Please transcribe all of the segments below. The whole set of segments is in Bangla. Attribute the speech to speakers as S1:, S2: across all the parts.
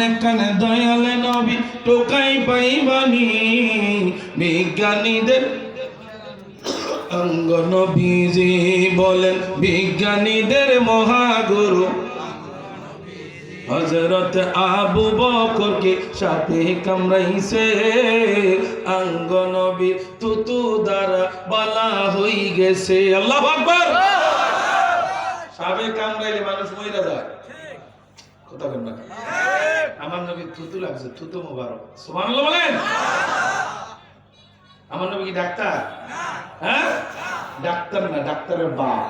S1: একখানে দয়াল নবী টোকাই পাইবানি বিজ্ঞানীদের অঙ্গ নবীজি বলেন বিজ্ঞানীদের মহাগুরু হযরত আবু বকরকে সাপে কামড়াইছে অঙ্গ নবী তুতু দ্বারা বালা হই গেছে। আল্লাহু আকবার। সাপে কামড়াইলে মানুষ মইরা যায়, কথা বলেন না? আমার নবী থুতু লাগছে, থুতু মোবারক। সুবহানাল্লাহ বলেন। আমার নবী কি ডাক্তার? হ্যাঁ, ডাক্তার না, ডাক্তারের বাপ।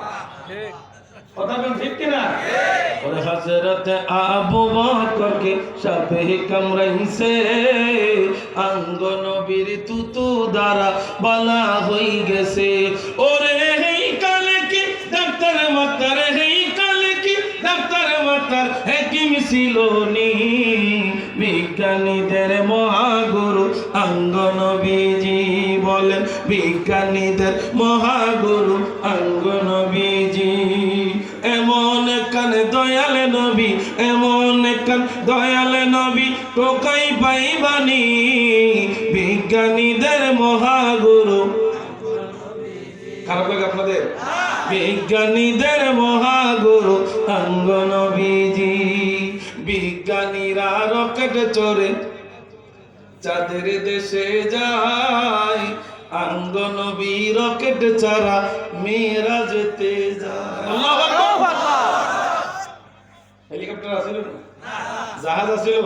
S1: কথা বলেন ঠিক কিনা? ওরে হযরত আবু বকরকে সাপে কামড়াইছে অঙ্গ নবীর থুতু দ্বারা বালা হই গেছে। ওরে এই কালে কি ডাক্তার মাতার, এই কালে কি ডাক্তার মাতার হাকিম ছিল নি বিজ্ঞানীদের মহাগুরু অঙ্গ নবীজি বলেন বিজ্ঞানীদের মহাগুরু অঙ্গ নবীজি। এমন কান দয়াল নবী, এমন কান দয়াল নবী টোকাই পাইবানি বিজ্ঞানীদের মহাগুরু। খারাপ লাগে আপনাদের? বিজ্ঞানীদের মহাগুরু অঙ্গ নবীজি। বিজ্ঞানীরা রকেট চড়ে চাঁদের দেশে যায়, অঙ্গ নবী রকেট ছাড়া মেরাজেতে যায়। আল্লাহু আকবার। হেলিকপ্টার আছিল না, জাহাজ আছিল।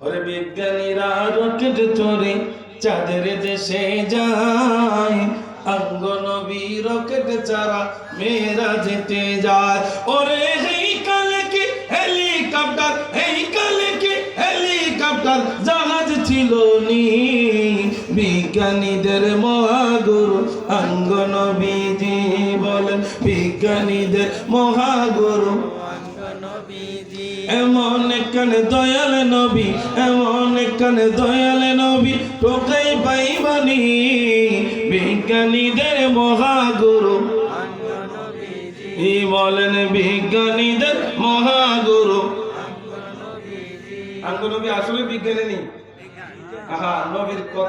S1: ওরে বিজ্ঞানীরা রকেট চড়ে চাঁদের দেশে যায়, অঙ্গ নবী রকেট ছাড়া মেরাজেতে যায়। ওরে এই কালে কি হেলিকপ্টার, এই কালে কি হেলিকপ্টার জাহাজ ছিল নি বিজ্ঞানীদের মহাগুরু অঙ্গ নবীজি বলেন বিজ্ঞানীদের মহাগুরু অঙ্গ নবীজি। এমন একখানে দয়াল নবী, এমন একখানে দয়াল নবী টোকাই পাইবানি বিজ্ঞানীদের মহাগুরু অঙ্গ নবীজি বলেন বিজ্ঞানীদের মহাগুরু অঙ্গ নবী। আসলে বিজ্ঞানী নেই, আহা নবীর কথা